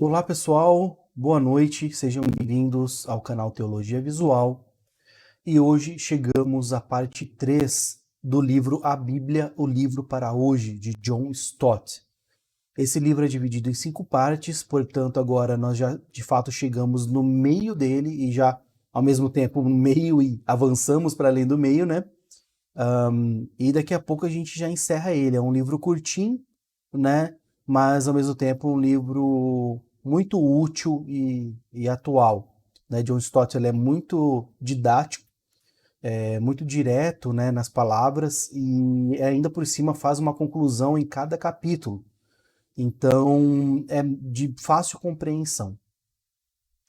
Olá pessoal, boa noite, sejam bem-vindos ao canal Teologia Visual. E hoje chegamos à parte 3 do livro A Bíblia, o livro para hoje, de John Stott. Esse livro é dividido em 5 partes, portanto agora nós já de fato chegamos no meio dele e já ao mesmo tempo no meio e avançamos para além do meio, né? E daqui a pouco a gente já encerra ele. É um livro curtinho, né? Mas ao mesmo tempo um livro muito útil e atual. Né? John Stott ele é muito didático, é muito direto, né, nas palavras e ainda por cima faz uma conclusão em cada capítulo. Então é de fácil compreensão.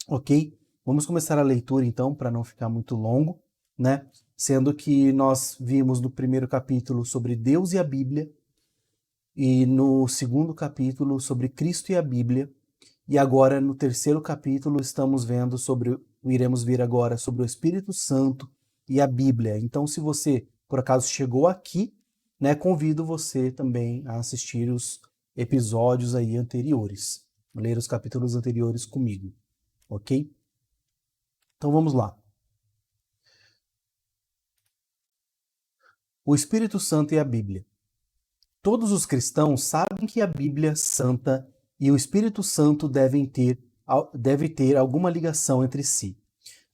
Ok? Vamos começar a leitura então, para não ficar muito longo, né? Sendo que nós vimos no primeiro capítulo sobre Deus e a Bíblia, e no segundo capítulo sobre Cristo e a Bíblia, e agora no terceiro capítulo estamos vendo iremos ver agora sobre o Espírito Santo e a Bíblia. Então, se você por acaso chegou aqui, né, convido você também a assistir os episódios aí anteriores, ler os capítulos anteriores comigo, ok? Então vamos lá. O Espírito Santo e a Bíblia. Todos os cristãos sabem que a Bíblia Santa e o Espírito Santo deve ter alguma ligação entre si.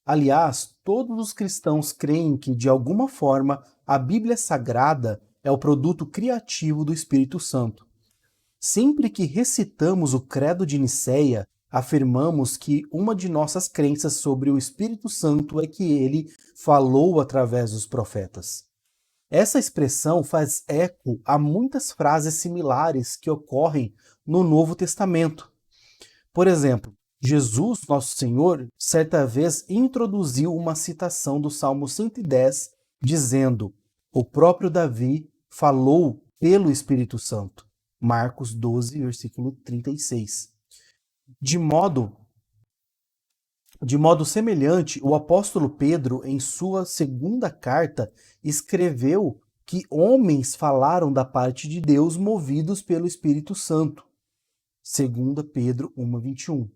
Aliás, todos os cristãos creem que, de alguma forma, a Bíblia Sagrada é o produto criativo do Espírito Santo. Sempre que recitamos o Credo de Nicéia, afirmamos que uma de nossas crenças sobre o Espírito Santo é que ele falou através dos profetas. Essa expressão faz eco a muitas frases similares que ocorrem no Novo Testamento. Por exemplo, Jesus, nosso Senhor, certa vez introduziu uma citação do Salmo 110, dizendo: o próprio Davi falou pelo Espírito Santo. Marcos 12, versículo 36. De modo De modo semelhante, o apóstolo Pedro, em sua segunda carta, escreveu que homens falaram da parte de Deus movidos pelo Espírito Santo. 2 Pedro 1:21.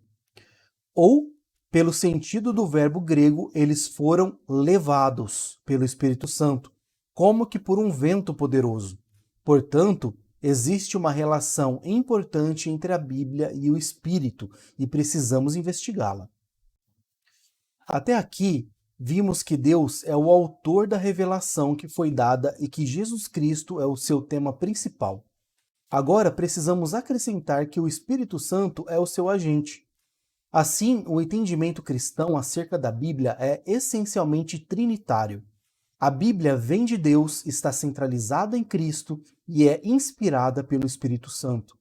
Ou, pelo sentido do verbo grego, eles foram levados pelo Espírito Santo, como que por um vento poderoso. Portanto, existe uma relação importante entre a Bíblia e o Espírito, e precisamos investigá-la. Até aqui, vimos que Deus é o autor da revelação que foi dada e que Jesus Cristo é o seu tema principal. Agora precisamos acrescentar que o Espírito Santo é o seu agente. Assim, o entendimento cristão acerca da Bíblia é essencialmente trinitário. A Bíblia vem de Deus, está centralizada em Cristo e é inspirada pelo Espírito Santo.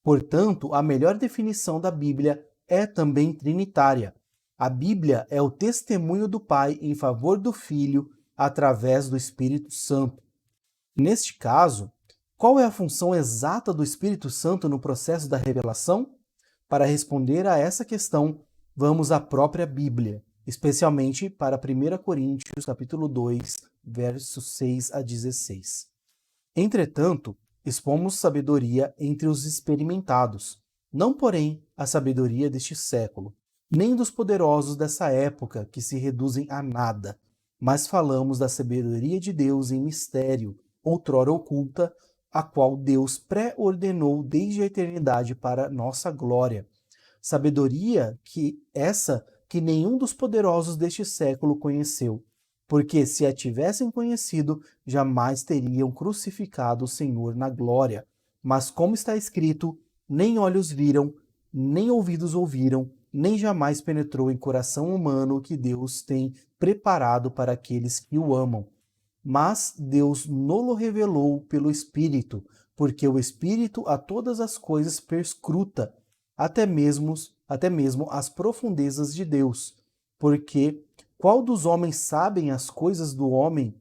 Portanto, a melhor definição da Bíblia é também trinitária. A Bíblia é o testemunho do Pai em favor do Filho através do Espírito Santo. Neste caso, qual é a função exata do Espírito Santo no processo da revelação? Para responder a essa questão, vamos à própria Bíblia, especialmente para 1 Coríntios, capítulo 2, versos 6 a 16. Entretanto, expomos sabedoria entre os experimentados, não, porém, a sabedoria deste século, nem dos poderosos dessa época que se reduzem a nada, mas falamos da sabedoria de Deus em mistério, outrora oculta, a qual Deus pré-ordenou desde a eternidade para nossa glória. Sabedoria que nenhum dos poderosos deste século conheceu, porque se a tivessem conhecido, jamais teriam crucificado o Senhor na glória. Mas como está escrito, nem olhos viram, nem ouvidos ouviram, nem jamais penetrou em coração humano o que Deus tem preparado para aqueles que o amam. Mas Deus nolo revelou pelo Espírito, porque o Espírito a todas as coisas perscruta, até mesmo as profundezas de Deus. Porque qual dos homens sabem as coisas do homem,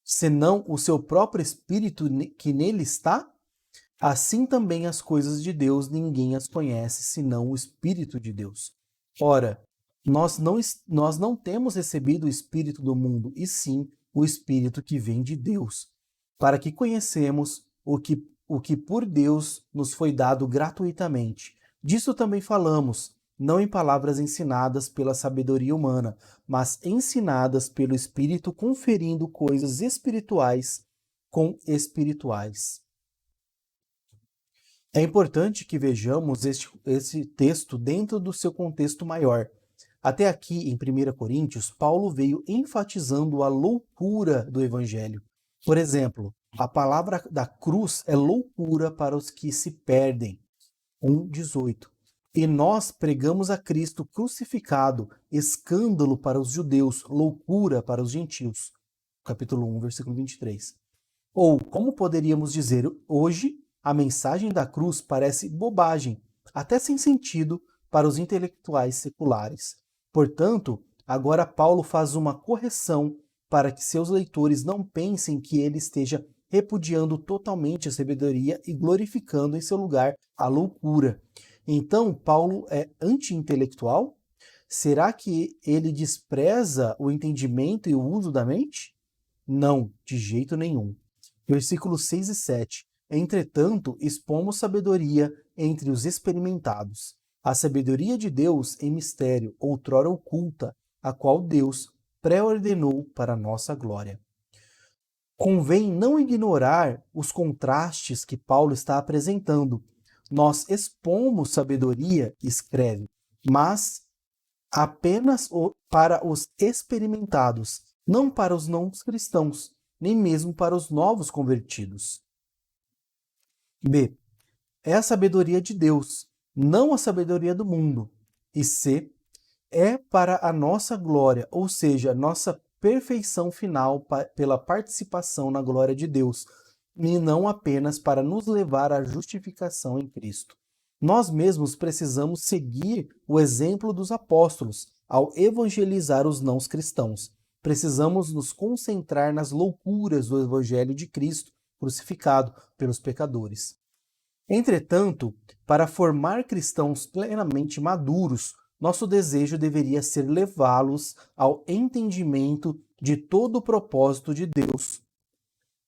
senão o seu próprio Espírito que nele está? Assim também as coisas de Deus ninguém as conhece, senão o Espírito de Deus. Ora, nós não temos recebido o Espírito do mundo, e sim o Espírito que vem de Deus, para que conhecemos o que por Deus nos foi dado gratuitamente. Disso também falamos, não em palavras ensinadas pela sabedoria humana, mas ensinadas pelo Espírito, conferindo coisas espirituais com espirituais. É importante que vejamos esse texto dentro do seu contexto maior. Até aqui, em 1 Coríntios, Paulo veio enfatizando a loucura do Evangelho. Por exemplo, a palavra da cruz é loucura para os que se perdem. 1,18. E nós pregamos a Cristo crucificado, escândalo para os judeus, loucura para os gentios. Capítulo 1, versículo 23. Ou, como poderíamos dizer hoje, a mensagem da cruz parece bobagem, até sem sentido para os intelectuais seculares. Portanto, agora Paulo faz uma correção para que seus leitores não pensem que ele esteja repudiando totalmente a sabedoria e glorificando em seu lugar a loucura. Então, Paulo é anti-intelectual? Será que ele despreza o entendimento e o uso da mente? Não, de jeito nenhum. Versículos 6 e 7. Entretanto, expomos sabedoria entre os experimentados, a sabedoria de Deus em mistério, outrora oculta, a qual Deus pré-ordenou para a nossa glória. Convém não ignorar os contrastes que Paulo está apresentando. Nós expomos sabedoria, escreve, mas apenas para os experimentados, não para os não cristãos, nem mesmo para os novos convertidos. B. É a sabedoria de Deus, não a sabedoria do mundo. E C. É para a nossa glória, ou seja, nossa perfeição final pela participação na glória de Deus, e não apenas para nos levar à justificação em Cristo. Nós mesmos precisamos seguir o exemplo dos apóstolos ao evangelizar os não cristãos. Precisamos nos concentrar nas loucuras do evangelho de Cristo crucificado pelos pecadores. Entretanto, para formar cristãos plenamente maduros, nosso desejo deveria ser levá-los ao entendimento de todo o propósito de Deus.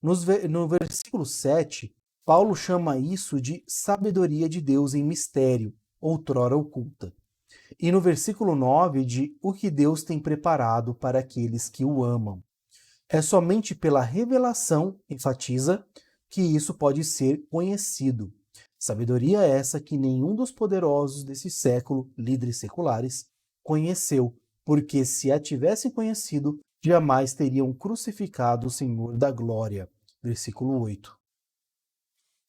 No versículo 7, Paulo chama isso de sabedoria de Deus em mistério, outrora oculta. E no versículo 9, de o que Deus tem preparado para aqueles que o amam. É somente pela revelação, enfatiza, que isso pode ser conhecido. Sabedoria essa que nenhum dos poderosos desse século, líderes seculares, conheceu, porque se a tivessem conhecido, jamais teriam crucificado o Senhor da glória. Versículo 8.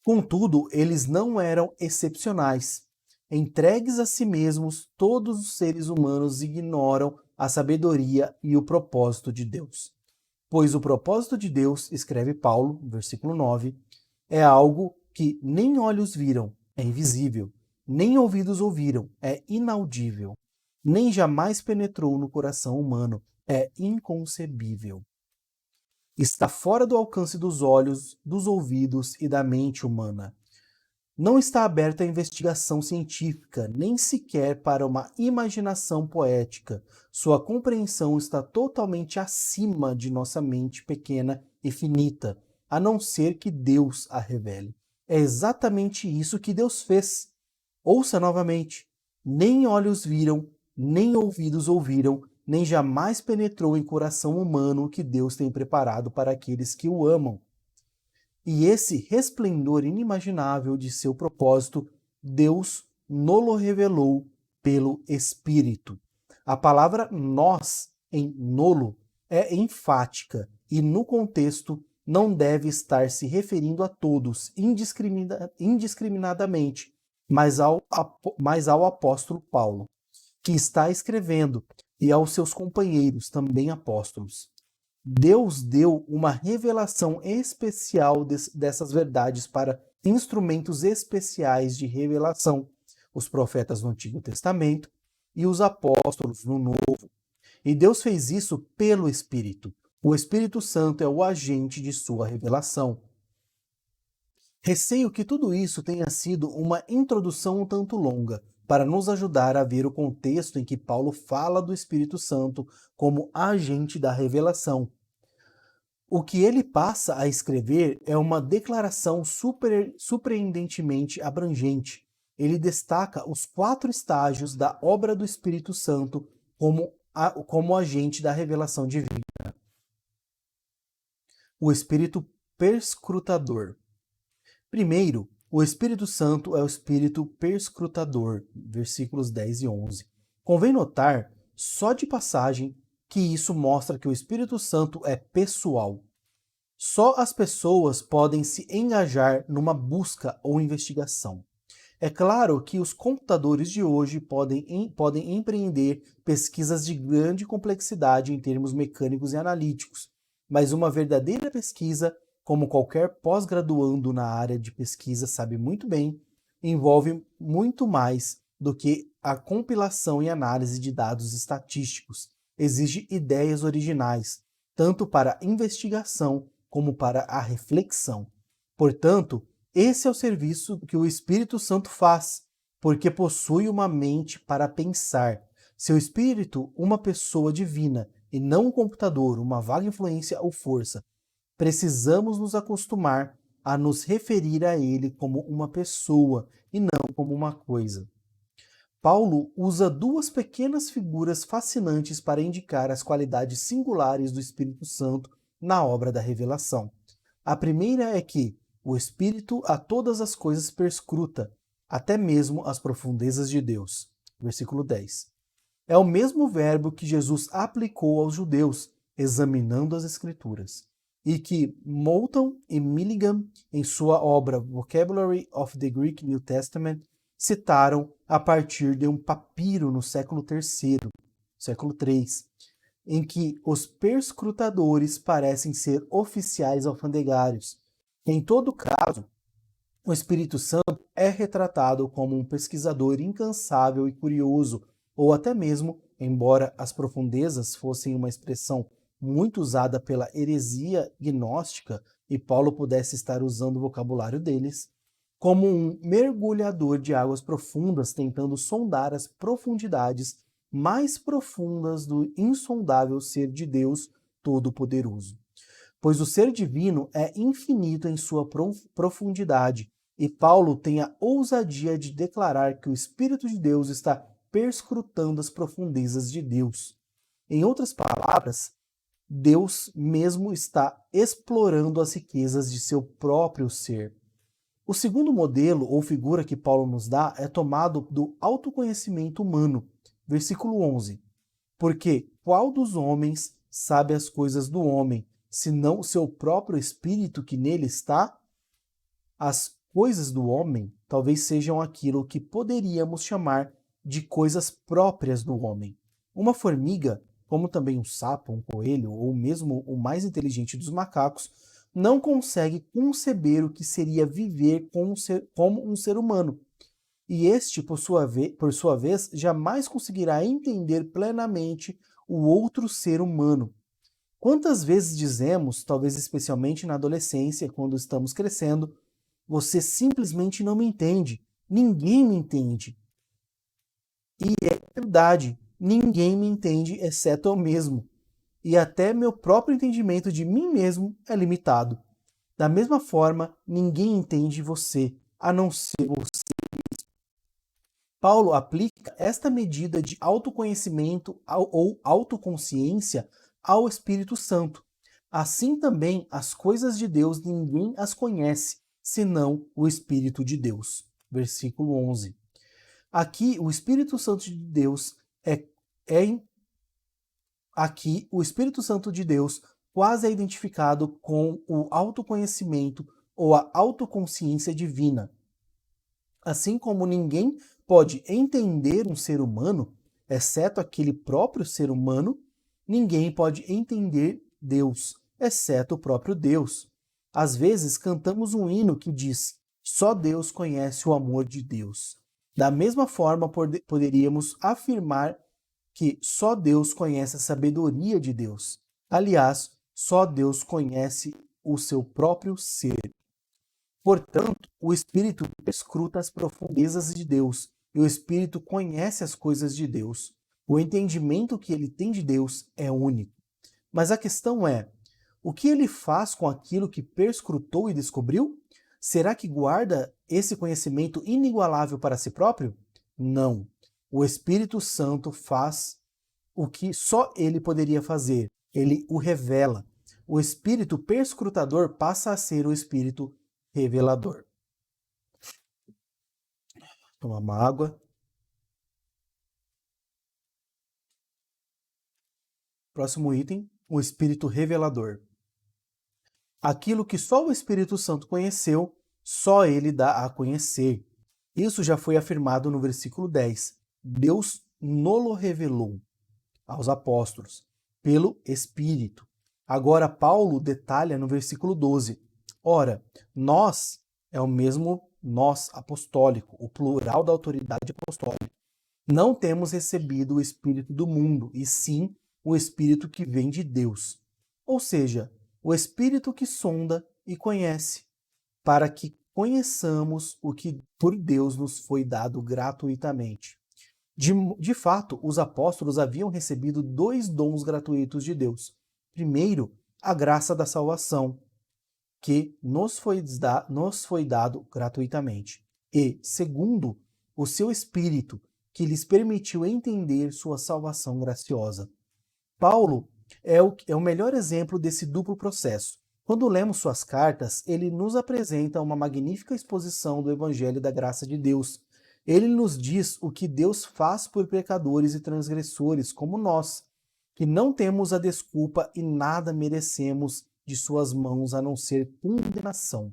Contudo, eles não eram excepcionais. Entregues a si mesmos, todos os seres humanos ignoram a sabedoria e o propósito de Deus. Pois o propósito de Deus, escreve Paulo, versículo 9, é algo que nem olhos viram, é invisível, nem ouvidos ouviram, é inaudível, nem jamais penetrou no coração humano, é inconcebível. Está fora do alcance dos olhos, dos ouvidos e da mente humana. Não está aberta à investigação científica, nem sequer para uma imaginação poética. Sua compreensão está totalmente acima de nossa mente pequena e finita, a não ser que Deus a revele. É exatamente isso que Deus fez. Ouça novamente. Nem olhos viram, nem ouvidos ouviram, nem jamais penetrou em coração humano o que Deus tem preparado para aqueles que o amam. E esse resplendor inimaginável de seu propósito, Deus nolo revelou pelo Espírito. A palavra nós, em nolo, é enfática e, no contexto, não deve estar se referindo a todos indiscriminadamente, mas ao apóstolo Paulo, que está escrevendo, e aos seus companheiros, também apóstolos. Deus deu uma revelação especial dessas verdades para instrumentos especiais de revelação, os profetas no Antigo Testamento e os apóstolos no Novo. E Deus fez isso pelo Espírito. O Espírito Santo é o agente de sua revelação. Receio que tudo isso tenha sido uma introdução um tanto longa, para nos ajudar a ver o contexto em que Paulo fala do Espírito Santo como agente da revelação. O que ele passa a escrever é uma declaração surpreendentemente abrangente. ele destaca os 4 estágios da obra do Espírito Santo como agente da revelação divina. O Espírito perscrutador. Primeiro, o Espírito Santo é o Espírito perscrutador, versículos 10 e 11. Convém notar, só de passagem, que isso mostra que o Espírito Santo é pessoal. Só as pessoas podem se engajar numa busca ou investigação. É claro que os computadores de hoje podem empreender pesquisas de grande complexidade em termos mecânicos e analíticos, mas uma verdadeira pesquisa, como qualquer pós-graduando na área de pesquisa sabe muito bem, envolve muito mais do que a compilação e análise de dados estatísticos. Exige ideias originais, tanto para a investigação como para a reflexão. Portanto, esse é o serviço que o Espírito Santo faz, porque possui uma mente para pensar. Seu espírito, uma pessoa divina, e não um computador, uma vaga influência ou força. Precisamos nos acostumar a nos referir a ele como uma pessoa e não como uma coisa. Paulo usa 2 pequenas figuras fascinantes para indicar as qualidades singulares do Espírito Santo na obra da revelação. A primeira é que o Espírito a todas as coisas perscruta, até mesmo as profundezas de Deus. Versículo 10. É o mesmo verbo que Jesus aplicou aos judeus, examinando as Escrituras, e que Moulton e Milligan, em sua obra Vocabulary of the Greek New Testament, citaram a partir de um papiro no século III, século III, em que os perscrutadores parecem ser oficiais alfandegários. Em todo caso, o Espírito Santo é retratado como um pesquisador incansável e curioso, ou até mesmo, embora as profundezas fossem uma expressão muito usada pela heresia gnóstica e Paulo pudesse estar usando o vocabulário deles, como um mergulhador de águas profundas tentando sondar as profundidades mais profundas do insondável ser de Deus Todo-Poderoso. Pois o ser divino é infinito em sua profundidade, e Paulo tem a ousadia de declarar que o Espírito de Deus está perscrutando as profundezas de Deus. Em outras palavras, Deus mesmo está explorando as riquezas de seu próprio ser. O segundo modelo ou figura que Paulo nos dá é tomado do autoconhecimento humano, versículo 11. Porque qual dos homens sabe as coisas do homem, senão o seu próprio espírito que nele está? As coisas do homem talvez sejam aquilo que poderíamos chamar de coisas próprias do homem. Uma formiga, como também um sapo, um coelho ou mesmo o mais inteligente dos macacos, não consegue conceber o que seria viver como um ser humano. E este, por sua vez, jamais conseguirá entender plenamente o outro ser humano. Quantas vezes dizemos, talvez especialmente na adolescência, quando estamos crescendo, você simplesmente não me entende, ninguém me entende. E é verdade, ninguém me entende exceto eu mesmo. E até meu próprio entendimento de mim mesmo é limitado. Da mesma forma, ninguém entende você, a não ser você. Paulo aplica esta medida de autoconhecimento ou autoconsciência ao Espírito Santo. Assim também, as coisas de Deus ninguém as conhece, senão o Espírito de Deus. Versículo 11. Aqui, o Espírito Santo de Deus Aqui, o Espírito Santo de Deus quase é identificado com o autoconhecimento ou a autoconsciência divina. Assim como ninguém pode entender um ser humano, exceto aquele próprio ser humano, ninguém pode entender Deus, exceto o próprio Deus. Às vezes cantamos um hino que diz: só Deus conhece o amor de Deus. Da mesma forma, poderíamos afirmar que só Deus conhece a sabedoria de Deus. Aliás, só Deus conhece o seu próprio ser. Portanto, o Espírito perscruta as profundezas de Deus, e o Espírito conhece as coisas de Deus. O entendimento que ele tem de Deus é único. Mas a questão é, o que ele faz com aquilo que perscrutou e descobriu? será que guarda esse conhecimento inigualável para si próprio? Não. O Espírito Santo faz o que só ele poderia fazer. Ele o revela. O espírito perscrutador passa a ser o espírito revelador. Toma uma água. Próximo item, o espírito revelador. Aquilo que só o Espírito Santo conheceu, só ele dá a conhecer. Isso já foi afirmado no versículo 10. Deus nolo revelou aos apóstolos pelo Espírito. Agora Paulo detalha no versículo 12. Ora, nós é o mesmo nós apostólico, o plural da autoridade apostólica. Não temos recebido o Espírito do mundo, e sim o Espírito que vem de Deus. Ou seja, o Espírito que sonda e conhece, para que conheçamos o que por Deus nos foi dado gratuitamente. De fato, os apóstolos haviam recebido 2 dons gratuitos de Deus. Primeiro, a graça da salvação, que nos foi dado gratuitamente. E, segundo, o seu Espírito, que lhes permitiu entender sua salvação graciosa. Paulo é o melhor exemplo desse duplo processo. Quando lemos suas cartas, ele nos apresenta uma magnífica exposição do Evangelho da graça de Deus. Ele nos diz o que Deus faz por pecadores e transgressores como nós, que não temos a desculpa e nada merecemos de suas mãos a não ser condenação.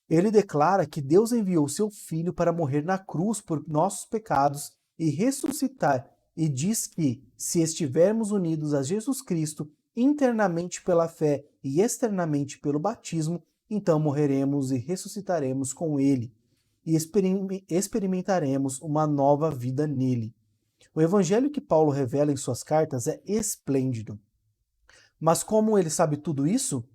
Ele declara que Deus enviou seu Filho para morrer na cruz por nossos pecados e ressuscitar, e diz que, se estivermos unidos a Jesus Cristo, internamente pela fé e externamente pelo batismo, então morreremos e ressuscitaremos com Ele, e experimentaremos uma nova vida nele. O evangelho que Paulo revela em suas cartas é esplêndido. Mas como ele sabe tudo isso?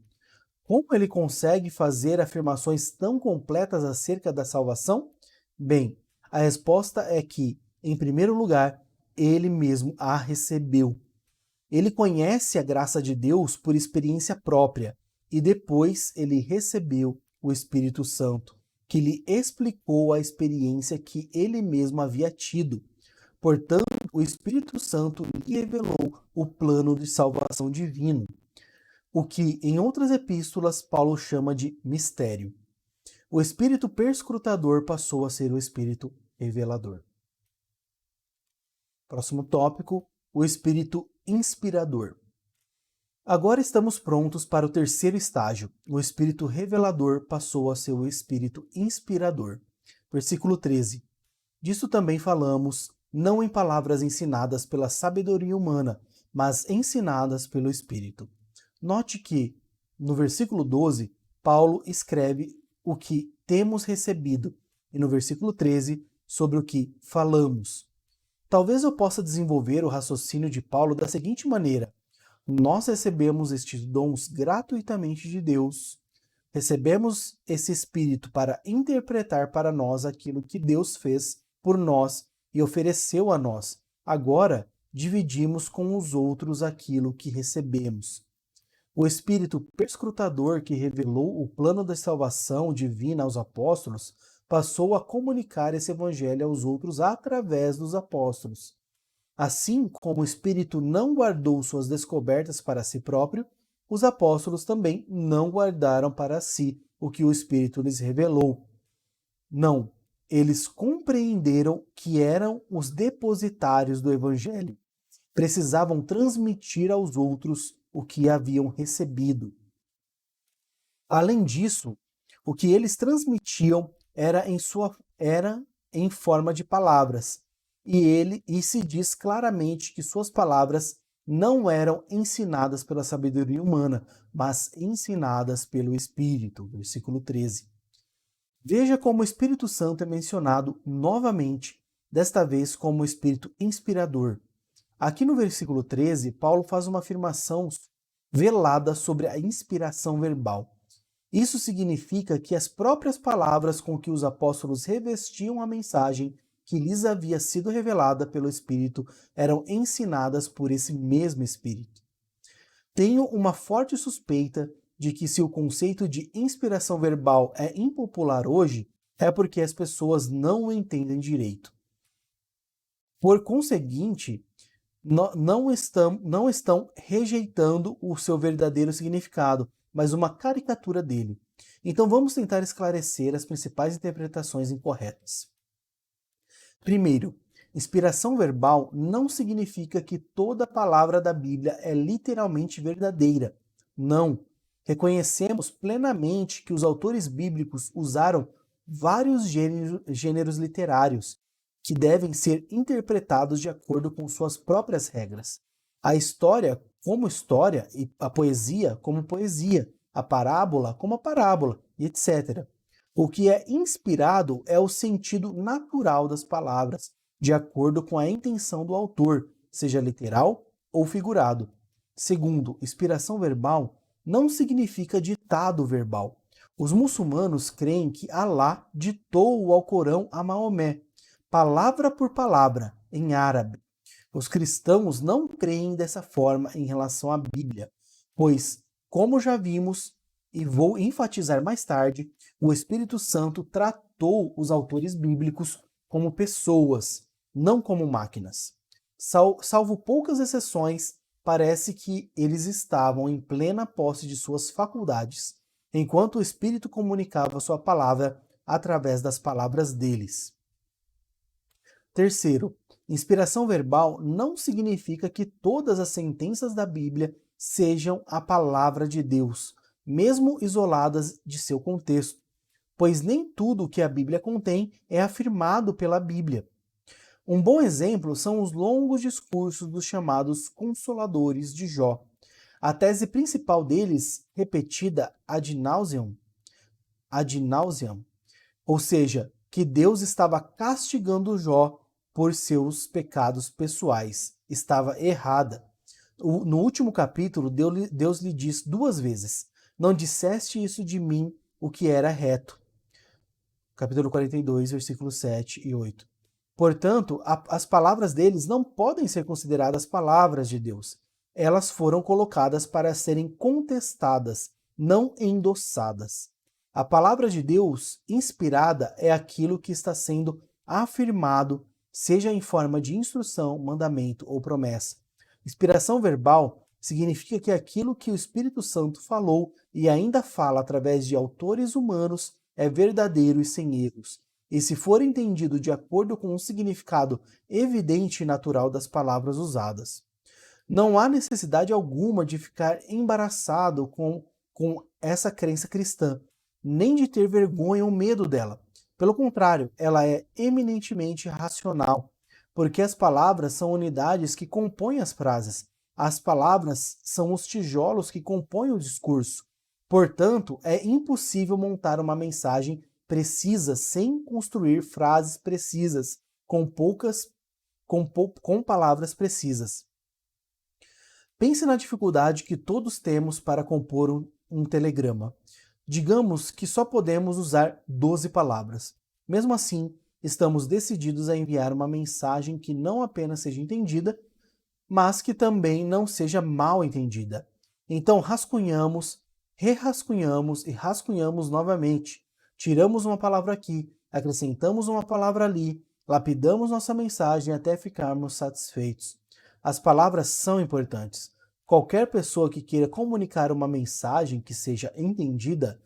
Como ele consegue fazer afirmações tão completas acerca da salvação? Bem, a resposta é que, em primeiro lugar, ele mesmo a recebeu. Ele conhece a graça de Deus por experiência própria e depois ele recebeu o Espírito Santo, que lhe explicou a experiência que ele mesmo havia tido. Portanto, o Espírito Santo lhe revelou o plano de salvação divino, o que em outras epístolas Paulo chama de mistério. O Espírito perscrutador passou a ser o Espírito revelador. Próximo tópico, o Espírito inspirador. Agora estamos prontos para o terceiro estágio. O Espírito revelador passou a ser o Espírito inspirador. Versículo 13. Disso também falamos, não em palavras ensinadas pela sabedoria humana, mas ensinadas pelo Espírito. Note que, no versículo 12, Paulo escreve o que temos recebido, e no versículo 13, sobre o que falamos. Talvez eu possa desenvolver o raciocínio de Paulo da seguinte maneira: nós recebemos estes dons gratuitamente de Deus, recebemos esse Espírito para interpretar para nós aquilo que Deus fez por nós e ofereceu a nós. Agora, dividimos com os outros aquilo que recebemos. O Espírito perscrutador que revelou o plano da salvação divina aos apóstolos passou a comunicar esse evangelho aos outros através dos apóstolos. Assim como o Espírito não guardou suas descobertas para si próprio, os apóstolos também não guardaram para si o que o Espírito lhes revelou. Não, eles compreenderam que eram os depositários do evangelho. Precisavam transmitir aos outros o que haviam recebido. Além disso, o que eles transmitiam era em forma de palavras, e se diz claramente que suas palavras não eram ensinadas pela sabedoria humana, mas ensinadas pelo Espírito. Versículo 13. Veja como o Espírito Santo é mencionado novamente, desta vez como o Espírito inspirador. Aqui no versículo 13, Paulo faz uma afirmação velada sobre a inspiração verbal. Isso significa que as próprias palavras com que os apóstolos revestiam a mensagem que lhes havia sido revelada pelo Espírito eram ensinadas por esse mesmo Espírito. Tenho uma forte suspeita de que se o conceito de inspiração verbal é impopular hoje, é porque as pessoas não o entendem direito. Por conseguinte, não estão rejeitando o seu verdadeiro significado, mas uma caricatura dele. Então vamos tentar esclarecer as principais interpretações incorretas. Primeiro, inspiração verbal não significa que toda palavra da Bíblia é literalmente verdadeira. Não. Reconhecemos plenamente que os autores bíblicos usaram vários gêneros literários que devem ser interpretados de acordo com suas próprias regras. A história como história e a poesia como poesia, a parábola como a parábola, e etc. O que é inspirado é o sentido natural das palavras, de acordo com a intenção do autor, seja literal ou figurado. Segundo, inspiração verbal não significa ditado verbal. Os muçulmanos creem que Alá ditou o Alcorão a Maomé, palavra por palavra, em árabe. Os cristãos não creem dessa forma em relação à Bíblia, pois, como já vimos e vou enfatizar mais tarde, o Espírito Santo tratou os autores bíblicos como pessoas, não como máquinas. Salvo poucas exceções, parece que eles estavam em plena posse de suas faculdades, enquanto o Espírito comunicava sua palavra através das palavras deles. Terceiro, inspiração verbal não significa que todas as sentenças da Bíblia sejam a palavra de Deus, mesmo isoladas de seu contexto, pois nem tudo o que a Bíblia contém é afirmado pela Bíblia. Um bom exemplo são os longos discursos dos chamados Consoladores de Jó. A tese principal deles, repetida ad nauseam, ou seja, que Deus estava castigando Jó por seus pecados pessoais, estava errada. No último capítulo, Deus lhe diz 2 vezes: não disseste isso de mim, o que era reto. Capítulo 42, versículos 7 e 8. Portanto, as palavras deles não podem ser consideradas palavras de Deus. Elas foram colocadas para serem contestadas, não endossadas. A palavra de Deus inspirada é aquilo que está sendo afirmado, seja em forma de instrução, mandamento ou promessa. Inspiração verbal significa que aquilo que o Espírito Santo falou e ainda fala através de autores humanos é verdadeiro e sem erros, e se for entendido de acordo com o significado evidente e natural das palavras usadas. Não há necessidade alguma de ficar embaraçado com essa crença cristã, nem de ter vergonha ou medo dela. Pelo contrário, ela é eminentemente racional, porque as palavras são unidades que compõem as frases. As palavras são os tijolos que compõem o discurso. Portanto, é impossível montar uma mensagem precisa sem construir frases precisas, com palavras precisas. Pense na dificuldade que todos temos para compor um telegrama. Digamos que só podemos usar 12 palavras. Mesmo assim, estamos decididos a enviar uma mensagem que não apenas seja entendida, mas que também não seja mal entendida. Então rascunhamos, re-rascunhamos e rascunhamos novamente. Tiramos uma palavra aqui, acrescentamos uma palavra ali, lapidamos nossa mensagem até ficarmos satisfeitos. As palavras são importantes. Qualquer pessoa que queira comunicar uma mensagem que seja entendida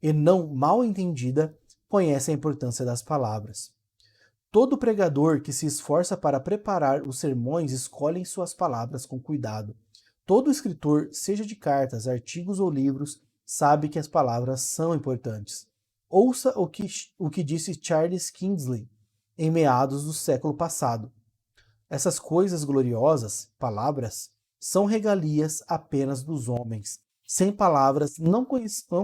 e não mal entendida, conhece a importância das palavras. Todo pregador que se esforça para preparar os sermões escolhe suas palavras com cuidado. Todo escritor, seja de cartas, artigos ou livros, sabe que as palavras são importantes. Ouça o que disse Charles Kingsley em meados do século passado. Essas coisas gloriosas, palavras, são regalias apenas dos homens. Sem palavras, não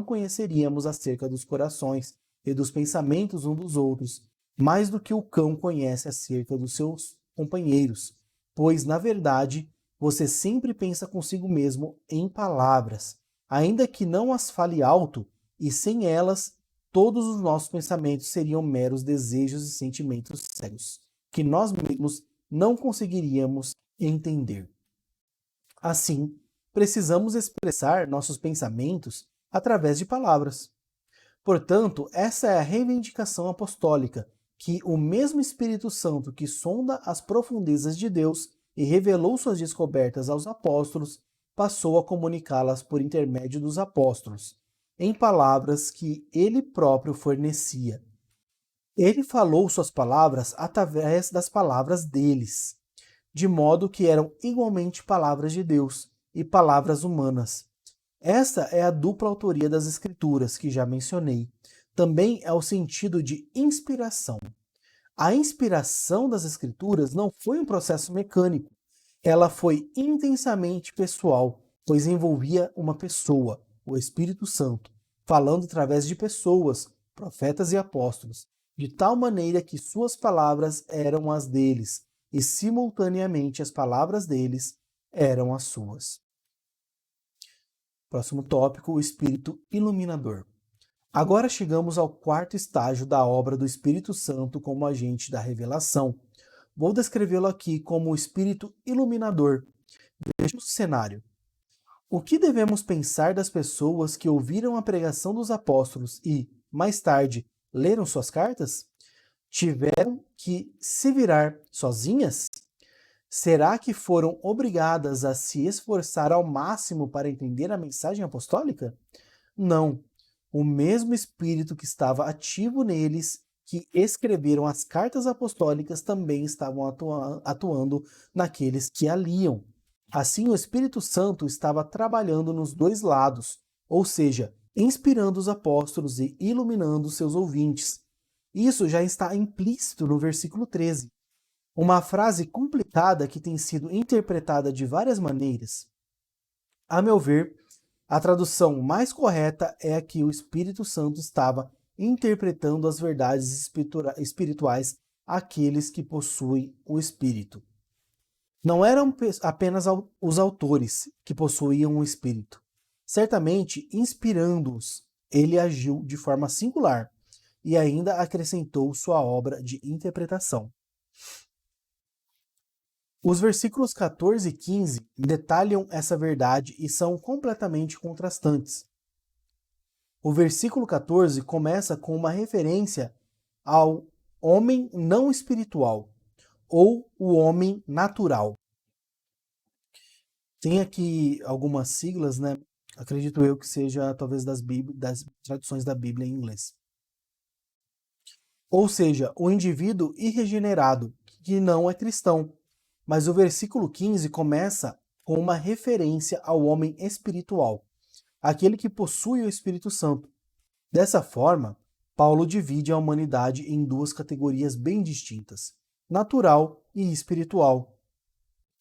conheceríamos acerca dos corações e dos pensamentos uns dos outros, mais do que o cão conhece acerca dos seus companheiros, pois, na verdade, você sempre pensa consigo mesmo em palavras, ainda que não as fale alto, e sem elas, todos os nossos pensamentos seriam meros desejos e sentimentos cegos, que nós mesmos não conseguiríamos entender. Assim, precisamos expressar nossos pensamentos através de palavras. Portanto, essa é a reivindicação apostólica, que o mesmo Espírito Santo que sonda as profundezas de Deus e revelou suas descobertas aos apóstolos, passou a comunicá-las por intermédio dos apóstolos, em palavras que ele próprio fornecia. Ele falou suas palavras através das palavras deles, de modo que eram igualmente palavras de Deus e palavras humanas. Esta é a dupla autoria das Escrituras, que já mencionei. Também é o sentido de inspiração. A inspiração das Escrituras não foi um processo mecânico. Ela foi intensamente pessoal, pois envolvia uma pessoa, o Espírito Santo, falando através de pessoas, profetas e apóstolos, de tal maneira que suas palavras eram as deles, e simultaneamente as palavras deles eram as suas. Próximo tópico, o Espírito Iluminador. Agora chegamos ao quarto estágio da obra do Espírito Santo como agente da revelação. Vou descrevê-lo aqui como o Espírito Iluminador. Veja o cenário. O que devemos pensar das pessoas que ouviram a pregação dos apóstolos e, mais tarde, leram suas cartas? Tiveram que se virar sozinhas? Será que foram obrigadas a se esforçar ao máximo para entender a mensagem apostólica? Não. O mesmo Espírito que estava ativo neles, que escreveram as cartas apostólicas, também estavam atuando naqueles que a liam. Assim, o Espírito Santo estava trabalhando nos dois lados, ou seja, inspirando os apóstolos e iluminando seus ouvintes. Isso já está implícito no versículo 13. Uma frase complicada que tem sido interpretada de várias maneiras. A meu ver, a tradução mais correta é a que o Espírito Santo estava interpretando as verdades espirituais àqueles que possuem o Espírito. Não eram apenas os autores que possuíam o Espírito. Certamente, inspirando-os, ele agiu de forma singular e ainda acrescentou sua obra de interpretação. Os versículos 14 e 15 detalham essa verdade e são completamente contrastantes. O versículo 14 começa com uma referência ao homem não espiritual, ou o homem natural. Tem aqui algumas siglas, né? Acredito eu que seja talvez das traduções da Bíblia em inglês. Ou seja, o indivíduo irregenerado, que não é cristão. Mas o versículo 15 começa com uma referência ao homem espiritual, aquele que possui o Espírito Santo. Dessa forma, Paulo divide a humanidade em duas categorias bem distintas, natural e espiritual.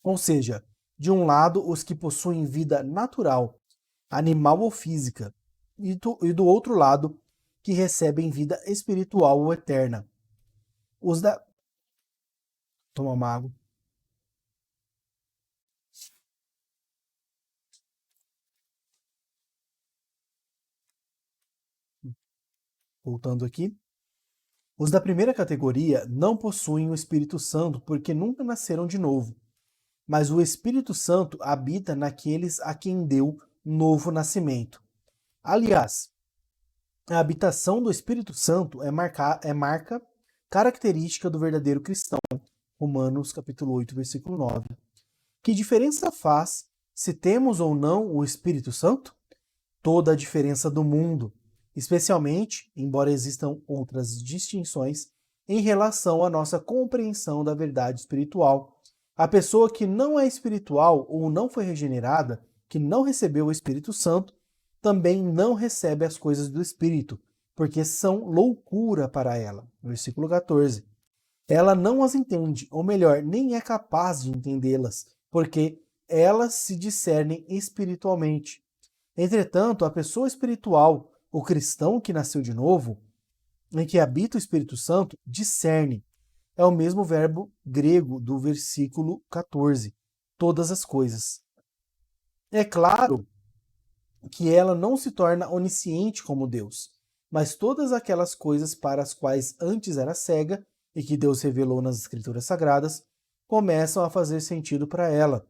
Ou seja, de um lado, os que possuem vida natural, animal ou física, e do outro lado, que recebem vida espiritual ou eterna. Os da... Toma uma água. Voltando aqui. Os da primeira categoria não possuem o Espírito Santo porque nunca nasceram de novo. Mas o Espírito Santo habita naqueles a quem deu novo nascimento. Aliás, a habitação do Espírito Santo é marca característica do verdadeiro cristão. Romanos capítulo 8, versículo 9. Que diferença faz se temos ou não o Espírito Santo? Toda a diferença do mundo. Especialmente, embora existam outras distinções, em relação à nossa compreensão da verdade espiritual. A pessoa que não é espiritual ou não foi regenerada, que não recebeu o Espírito Santo, também não recebe as coisas do Espírito, porque são loucura para ela. Versículo 14. Ela não as entende, ou melhor, nem é capaz de entendê-las, porque elas se discernem espiritualmente. Entretanto, a pessoa espiritual, o cristão que nasceu de novo, em que habita o Espírito Santo, discerne. É o mesmo verbo grego do versículo 14. Todas as coisas. É claro que ela não se torna onisciente como Deus, mas todas aquelas coisas para as quais antes era cega e que Deus revelou nas Escrituras Sagradas, começam a fazer sentido para ela.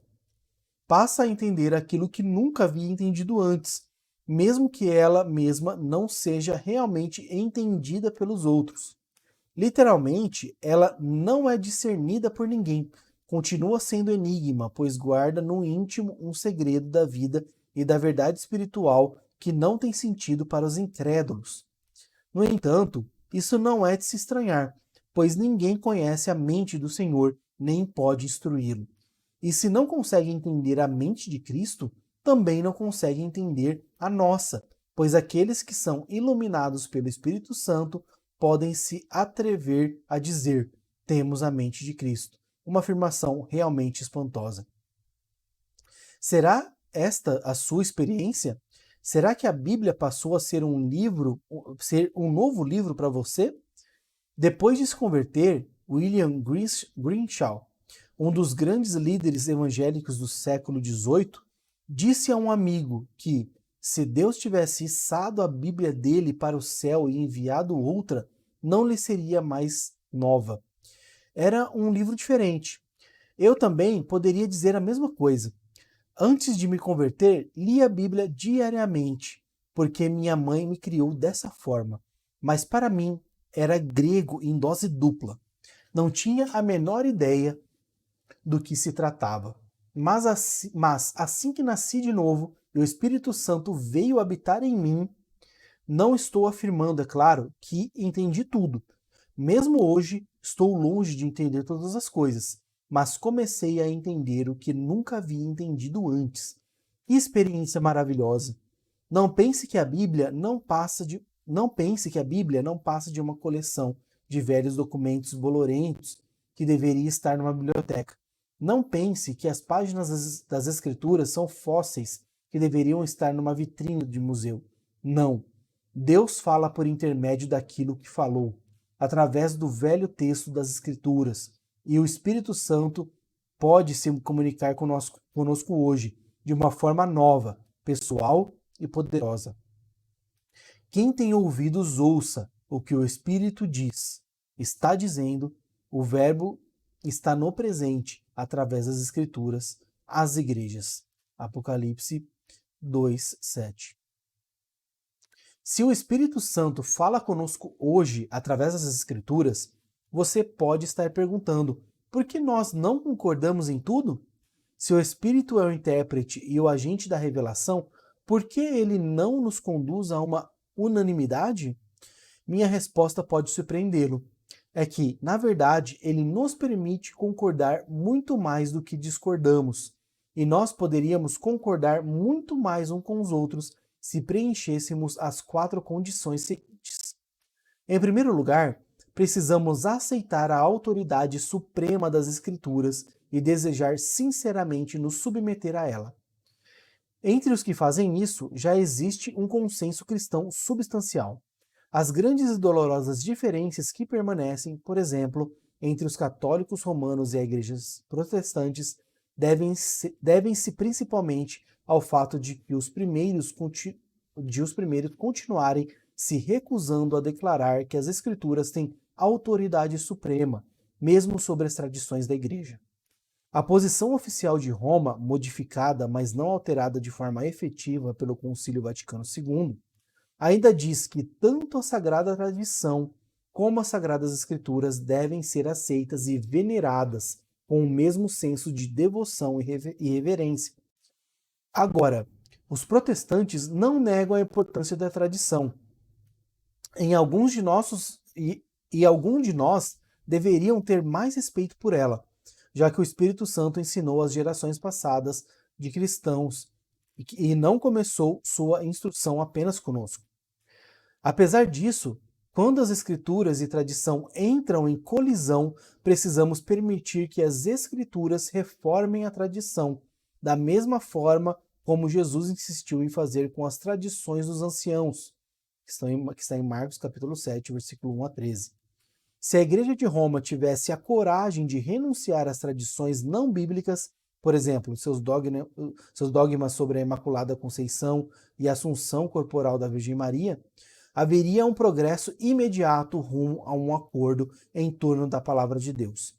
Passa a entender aquilo que nunca havia entendido antes, mesmo que ela mesma não seja realmente entendida pelos outros. Literalmente, ela não é discernida por ninguém. Continua sendo enigma, pois guarda no íntimo um segredo da vida e da verdade espiritual que não tem sentido para os incrédulos. No entanto, isso não é de se estranhar, pois ninguém conhece a mente do Senhor, nem pode instruí-lo. E se não consegue entender a mente de Cristo, também não consegue entender a nossa, pois aqueles que são iluminados pelo Espírito Santo podem se atrever a dizer: temos a mente de Cristo. Uma afirmação realmente espantosa. Será esta a sua experiência? Será que a Bíblia passou a ser ser um novo livro para você? Depois de se converter, William Grimshaw, um dos grandes líderes evangélicos do século XVIII, disse a um amigo que, se Deus tivesse içado a Bíblia dele para o céu e enviado outra, não lhe seria mais nova. Era um livro diferente. Eu também poderia dizer a mesma coisa. Antes de me converter, li a Bíblia diariamente, porque minha mãe me criou dessa forma. Mas para mim, era grego em dose dupla. Não tinha a menor ideia do que se tratava. Mas assim que nasci de novo e o Espírito Santo veio habitar em mim, não estou afirmando, é claro, que entendi tudo. Mesmo hoje, estou longe de entender todas as coisas, mas comecei a entender o que nunca havia entendido antes. Que experiência maravilhosa! Não pense que a Bíblia não passa de uma coleção de velhos documentos bolorentos que deveria estar numa biblioteca. Não pense que as páginas das Escrituras são fósseis que deveriam estar numa vitrine de museu. Não. Deus fala por intermédio daquilo que falou, através do velho texto das Escrituras, e o Espírito Santo pode se comunicar conosco hoje de uma forma nova, pessoal e poderosa. Quem tem ouvidos, ouça o que o Espírito diz. Está dizendo, o Verbo está no presente, através das Escrituras, às igrejas. Apocalipse 2:7. Se o Espírito Santo fala conosco hoje através das Escrituras, você pode estar perguntando: por que nós não concordamos em tudo? Se o Espírito é o intérprete e o agente da revelação, por que ele não nos conduz a uma unanimidade? Minha resposta pode surpreendê-lo. É que, na verdade, ele nos permite concordar muito mais do que discordamos. E nós poderíamos concordar muito mais uns com os outros se preenchêssemos as 4 condições seguintes. Em primeiro lugar, precisamos aceitar a autoridade suprema das Escrituras e desejar sinceramente nos submeter a ela. Entre os que fazem isso, já existe um consenso cristão substancial. As grandes e dolorosas diferenças que permanecem, por exemplo, entre os católicos romanos e as igrejas protestantes, devem-se principalmente ao fato de que os primeiros continuarem se recusando a declarar que as Escrituras têm autoridade suprema, mesmo sobre as tradições da Igreja. A posição oficial de Roma, modificada, mas não alterada de forma efetiva pelo Concílio Vaticano II, ainda diz que tanto a Sagrada Tradição como as Sagradas Escrituras devem ser aceitas e veneradas com o mesmo senso de devoção e reverência. Agora, os protestantes não negam a importância da tradição. Alguns de nós deveriam ter mais respeito por ela, já que o Espírito Santo ensinou às gerações passadas de cristãos e não começou sua instrução apenas conosco. Apesar disso, quando as Escrituras e tradição entram em colisão, precisamos permitir que as Escrituras reformem a tradição, da mesma forma como Jesus insistiu em fazer com as tradições dos anciãos, que está em Marcos capítulo 7, versículo 1 a 13. Se a Igreja de Roma tivesse a coragem de renunciar às tradições não bíblicas, por exemplo, seus dogmas sobre a Imaculada Conceição e a Assunção Corporal da Virgem Maria, haveria um progresso imediato rumo a um acordo em torno da Palavra de Deus.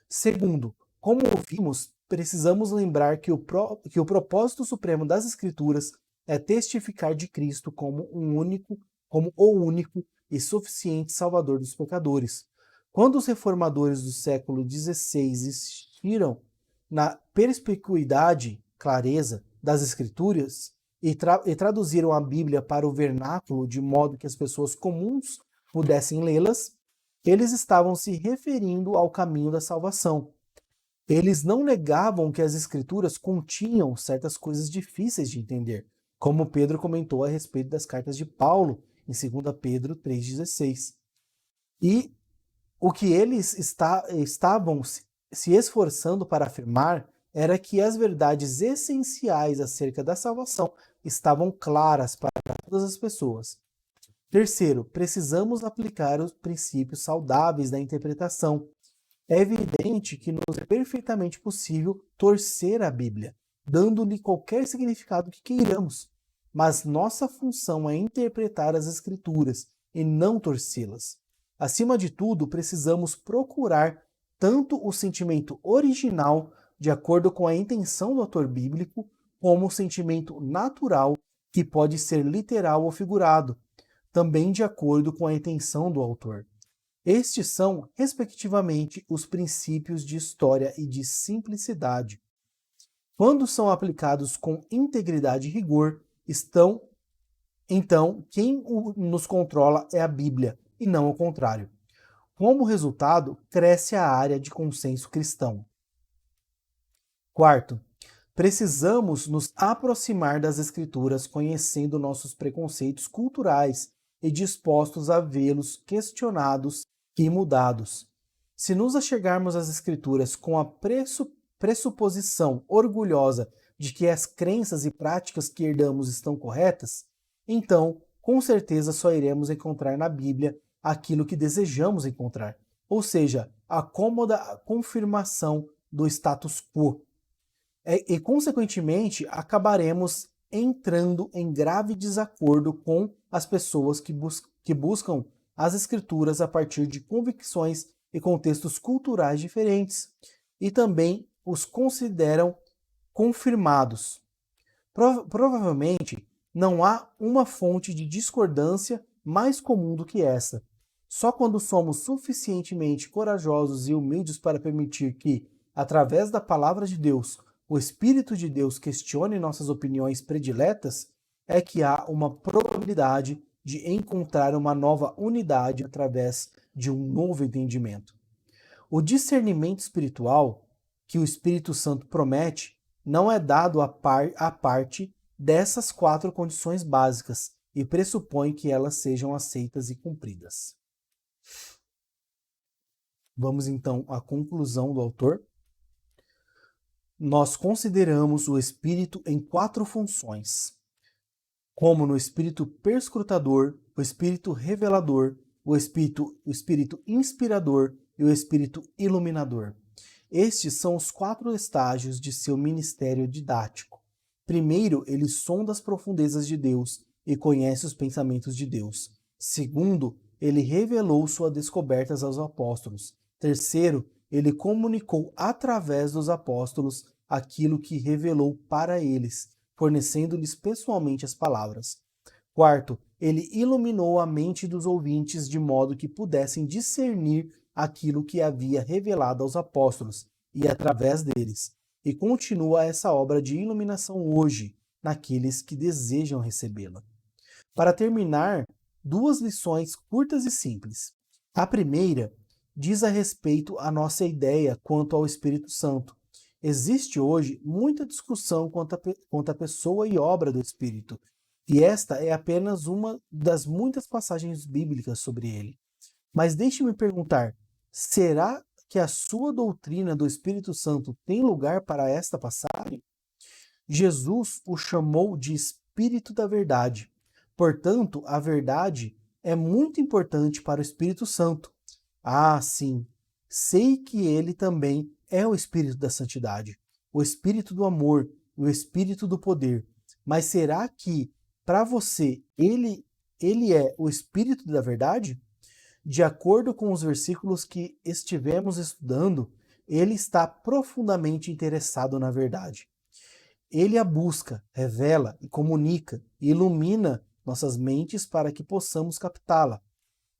Segundo, como ouvimos, precisamos lembrar que o propósito supremo das Escrituras é testificar de Cristo como o único e suficiente Salvador dos pecadores. Quando os reformadores do século XVI insistiram na perspicuidade, clareza das Escrituras e traduziram a Bíblia para o vernáculo de modo que as pessoas comuns pudessem lê-las, eles estavam se referindo ao caminho da salvação. Eles não negavam que as Escrituras continham certas coisas difíceis de entender, como Pedro comentou a respeito das cartas de Paulo em 2 Pedro 3,16. E o que eles estavam se esforçando para afirmar era que as verdades essenciais acerca da salvação estavam claras para todas as pessoas. Terceiro, precisamos aplicar os princípios saudáveis da interpretação. É evidente que nos é perfeitamente possível torcer a Bíblia, dando-lhe qualquer significado que queiramos, mas nossa função é interpretar as Escrituras e não torcê-las. Acima de tudo, precisamos procurar tanto o sentimento original, de acordo com a intenção do autor bíblico, como o sentimento natural, que pode ser literal ou figurado, também de acordo com a intenção do autor. Estes são, respectivamente, os princípios de história e de simplicidade. Quando são aplicados com integridade e rigor, então quem nos controla é a Bíblia, e não o contrário. Como resultado, cresce a área de consenso cristão. Quarto, precisamos nos aproximar das Escrituras conhecendo nossos preconceitos culturais e dispostos a vê-los questionados e mudados. Se nos achegarmos às Escrituras com a pressuposição orgulhosa de que as crenças e práticas que herdamos estão corretas, então, com certeza, só iremos encontrar na Bíblia aquilo que desejamos encontrar, ou seja, a cômoda confirmação do status quo. E consequentemente, acabaremos entrando em grave desacordo com as pessoas que buscam as Escrituras a partir de convicções e contextos culturais diferentes e também os consideram confirmados. Provavelmente, não há uma fonte de discordância mais comum do que essa. Só quando somos suficientemente corajosos e humildes para permitir que, através da palavra de Deus, o Espírito de Deus questione nossas opiniões prediletas, é que há uma probabilidade de encontrar uma nova unidade através de um novo entendimento. O discernimento espiritual que o Espírito Santo promete não é dado à parte dessas 4 condições básicas e pressupõe que elas sejam aceitas e cumpridas. Vamos então à conclusão do autor. Nós consideramos o Espírito em 4 funções, como no Espírito perscrutador, o Espírito revelador, o Espírito inspirador e o Espírito iluminador. Estes são os 4 estágios de seu ministério didático. Primeiro, ele sonda as profundezas de Deus e conhece os pensamentos de Deus. Segundo, ele revelou suas descobertas aos apóstolos. Terceiro, ele comunicou através dos apóstolos aquilo que revelou para eles, fornecendo-lhes pessoalmente as palavras. Quarto, ele iluminou a mente dos ouvintes de modo que pudessem discernir aquilo que havia revelado aos apóstolos e através deles. E continua essa obra de iluminação hoje, naqueles que desejam recebê-la. Para terminar, 2 lições curtas e simples. A primeira diz a respeito à nossa ideia quanto ao Espírito Santo. Existe hoje muita discussão quanto à pessoa e obra do Espírito, e esta é apenas uma das muitas passagens bíblicas sobre ele. Mas deixe-me perguntar, será que a sua doutrina do Espírito Santo tem lugar para esta passagem? Jesus o chamou de Espírito da Verdade. Portanto, a verdade é muito importante para o Espírito Santo. Ah, sim, sei que ele também é o Espírito da Santidade, o Espírito do amor, o Espírito do poder. Mas será que, para você, ele é o Espírito da Verdade? De acordo com os versículos que estivemos estudando, ele está profundamente interessado na verdade. Ele a busca, revela e comunica e ilumina nossas mentes para que possamos captá-la.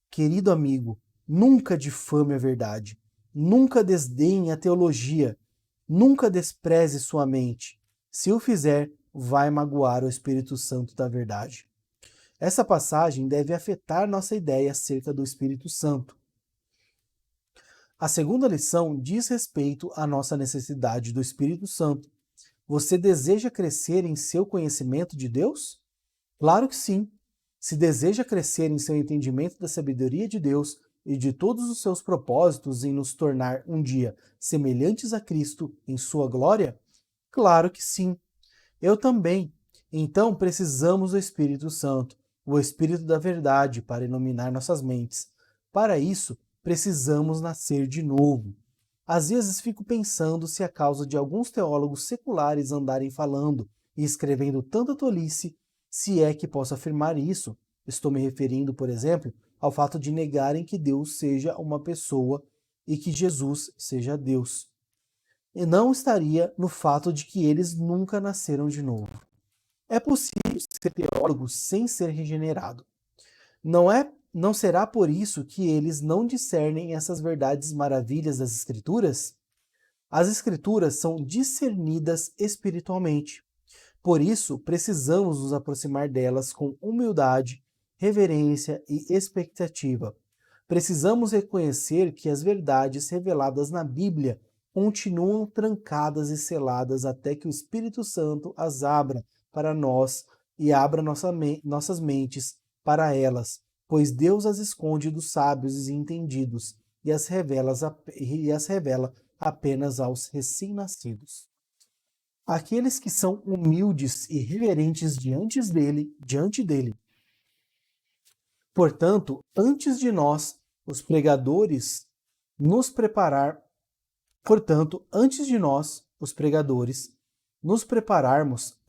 Querido amigo, nunca difame a verdade, nunca desdenhe a teologia, nunca despreze sua mente. Se o fizer, vai magoar o Espírito Santo da verdade. Essa passagem deve afetar nossa ideia acerca do Espírito Santo. A segunda lição diz respeito à nossa necessidade do Espírito Santo. Você deseja crescer em seu conhecimento de Deus? Claro que sim. Se deseja crescer em seu entendimento da sabedoria de Deus e de todos os seus propósitos em nos tornar um dia semelhantes a Cristo em sua glória? Claro que sim. Eu também. Então precisamos do Espírito Santo, o Espírito da verdade, para iluminar nossas mentes. Para isso, precisamos nascer de novo. Às vezes fico pensando se a causa de alguns teólogos seculares andarem falando e escrevendo tanta tolice, se é que posso afirmar isso. Estou me referindo, por exemplo, ao fato de negarem que Deus seja uma pessoa e que Jesus seja Deus. E não estaria no fato de que eles nunca nasceram de novo. É possível ser teólogo sem ser regenerado. Não será por isso que eles não discernem essas verdades maravilhas das Escrituras? As Escrituras são discernidas espiritualmente. Por isso, precisamos nos aproximar delas com humildade, reverência e expectativa. Precisamos reconhecer que as verdades reveladas na Bíblia continuam trancadas e seladas até que o Espírito Santo as abra para nós e abra nossas mentes para elas, pois Deus as esconde dos sábios e entendidos e as revela apenas aos recém-nascidos. Aqueles que são humildes e reverentes diante dele. Portanto, antes de nós, os pregadores, nos prepararmos,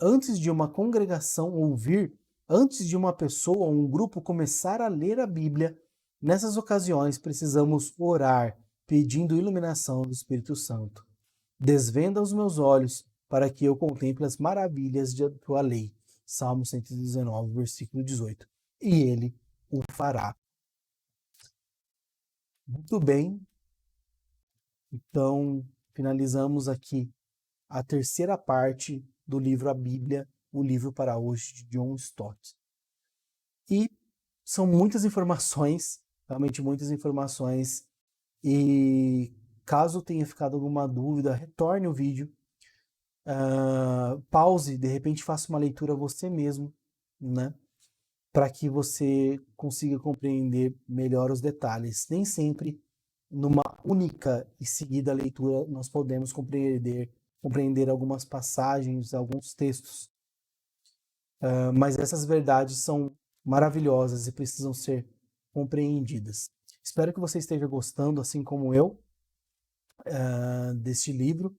antes de uma congregação ouvir, antes de uma pessoa ou um grupo começar a ler a Bíblia, nessas ocasiões precisamos orar, pedindo iluminação do Espírito Santo. Desvenda os meus olhos, para que eu contemple as maravilhas da tua lei. Salmo 119, versículo 18. E ele o fará. Muito bem. Então, finalizamos aqui a terceira parte do livro A Bíblia, o livro para hoje, de John Stott. E são muitas informações, realmente muitas informações, e caso tenha ficado alguma dúvida, retorne o vídeo, pause, de repente faça uma leitura você mesmo, né? Para que você consiga compreender melhor os detalhes. Nem sempre, numa única e seguida leitura, nós podemos compreender algumas passagens, alguns textos. Mas essas verdades são maravilhosas e precisam ser compreendidas. Espero que você esteja gostando, assim como eu, deste livro.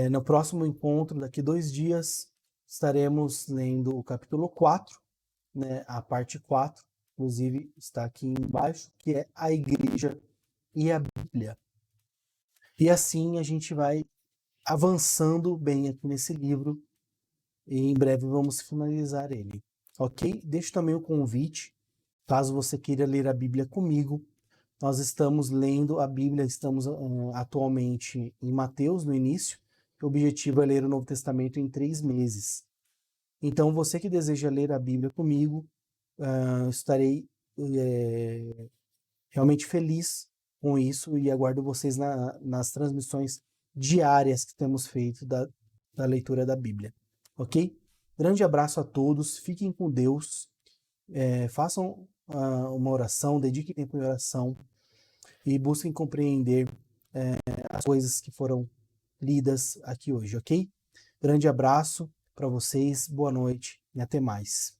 No próximo encontro, daqui 2 dias, estaremos lendo o capítulo 4, né, a parte 4, inclusive está aqui embaixo, que é a Igreja e a Bíblia. E assim a gente vai avançando bem aqui nesse livro e em breve vamos finalizar ele, ok? Deixo também o convite, caso você queira ler a Bíblia comigo. Nós estamos lendo a Bíblia, estamos atualmente em Mateus, no início. O objetivo é ler o Novo Testamento em 3 meses. Então, você que deseja ler a Bíblia comigo, estarei realmente feliz com isso e aguardo vocês nas transmissões diárias que temos feito da leitura da Bíblia. Ok? Grande abraço a todos, fiquem com Deus, façam uma oração, dediquem tempo em oração e busquem compreender as coisas que foram lidas aqui hoje, ok? Grande abraço para vocês, boa noite e até mais.